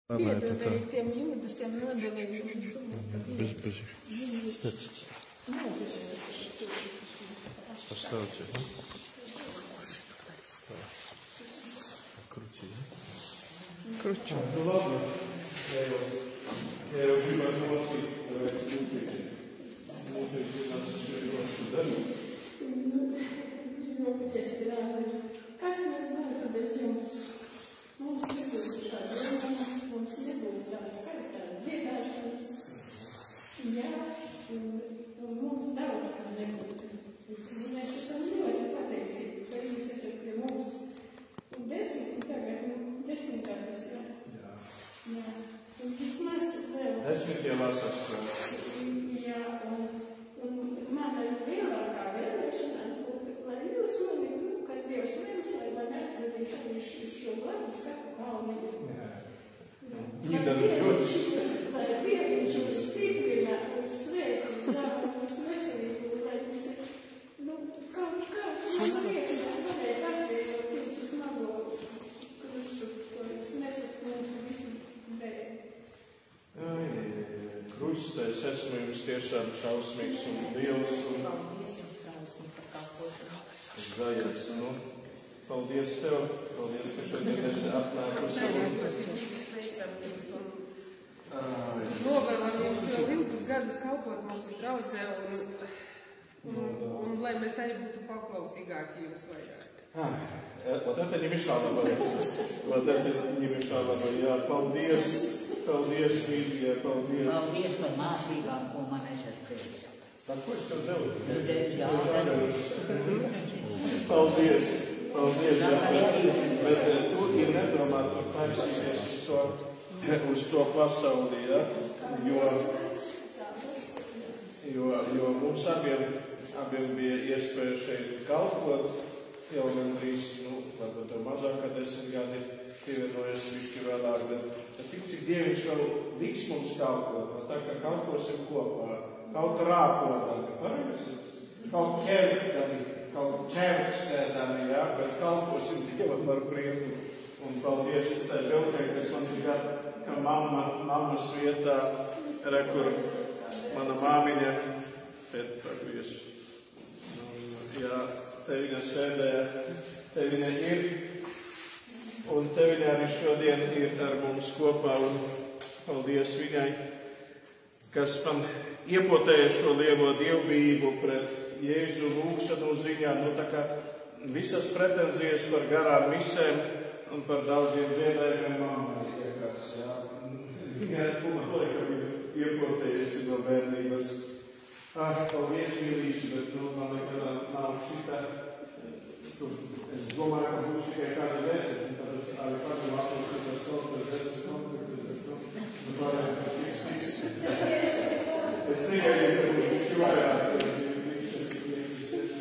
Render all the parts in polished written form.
Piedod tiem jūdasiem nodalījumiem. Bez. Поставьте. Крути. Кручу. Ну ладно. Я его прибавил в Kas mēs darām bez jums? Mums nebūtu šāda runa, mums nebūtu tās skaistās dziedāšanas. Jā, un mums daudz kā nebūtu. Mēs esam ļoti pateicīgi, ka jūs esat pie mums. Un desmit gadus, jā. Jā. Un vismaz vēl. 10 jau esat. Jā, un mana lielākā vēlēšanās būtu, lai jūs mani, kad Dievs lems, lai man atzvedītu uz šo labu skatu kalniņu. Lai Dieviņš jūs stiprina un sveiki, dāvā mums veselību, lai mums ir, kā liekas varētu atviesot jūs uz mago krustu, ko jūs nesat mums visu dēļ. Krustēs esmu jums tiešām šausmīgs un Dievs un Zajats. Paldies Tev, paldies, ka šodien esi atnākusi. Novēlam jums vēl ilgus gadus kalpot mūsu draudzē un lai mēs arī būtu paklausīgāki jums vairāk. Вот это не мешало бы. Вот это не мешало бы. Jā, paldies, Vīdija, paldies. Paldies par mācībām, ko man esat teicis. Par ko es tev devu? Jā. Paldies. Bet tu ir nedomā tur taisīties uz to pasauli, ja? Jo mums abiem bija iespēja šeit kalpot. Jau gandrīz, varbūt tev mazāk, kad 10 gadi pievienojas višķi vēlāk, bet tik cik Dieviņš vēl liks mums kalpot, tā kā kalposim kopā, kaut rāpodami, pareizi, kaut ķerkdami, kaut ķerksēdami, jā, bet kalposim Dievam par prieku. Un paldies tai Belkai, kas man ir kā mammas vietā, kur mana māmiņa, jā, te viņa sēdē, te viņa ir, un te viņa arī šodien ir ar mums kopā, un paldies viņai, kas man iepotēja šo lielo dievbijību pret Jēzu lūgšanu ziņā, tā kā visas pretenzijas par garām misēm un par daudziem dziedājumiem mammai iekās, jā. Viņai man lieka viņa iepotējusi no bērnības. Paldies, mīlīši, bet man nekad nav šitā. Es domāju, ka būs tikai kāda 10, un tad es arī pati lapos, ka tas sauc 10 konflikti, bet varētu tas viss. Es tikai, ka būs višķi vairāk,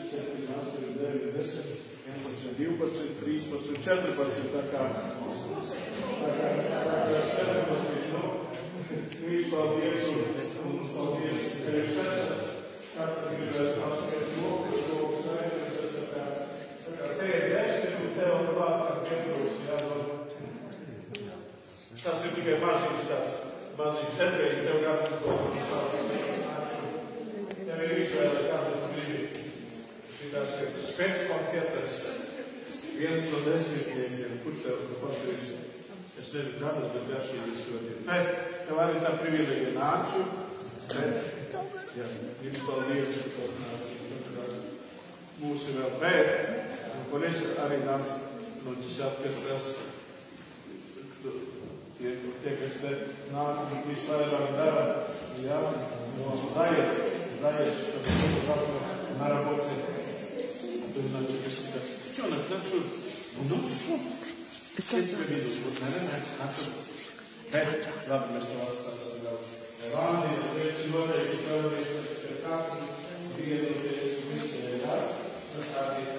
7, 8, 9, 10, 11, 12, 13, 14, tā kā 17, paldies, un paldies, ka jūs esat. Katra gribēs apskatīt lokus, aizvērts, tā kā te ir 10 un tev klāt ar piedros, jā. Tas ir tikai maziņš edrēji, tev gadu to ja ir izvēlēt kādu gribi. Šitās ir speckonfetas, 1 no 10, kur tev patīk. Es nezinu kādus, bet garšīgi šodien. Bet tev arī tā privilēģija nāču, bet jā, jums paldies, ka mūsu vēl pēt, un es arī nāc no ģisāt, kas tas, tie, kas te nāk, un visvairāk dara, jā, no Zajats, kad mūsu kādu naraboci, un znači, kas ir tā, čonak, naču, es pie vidus, naču, bet, labi, mēs to atstājam vēl. Vārdiem, es noteikti, ka kāds vienoties visiem, jā, tas tā ir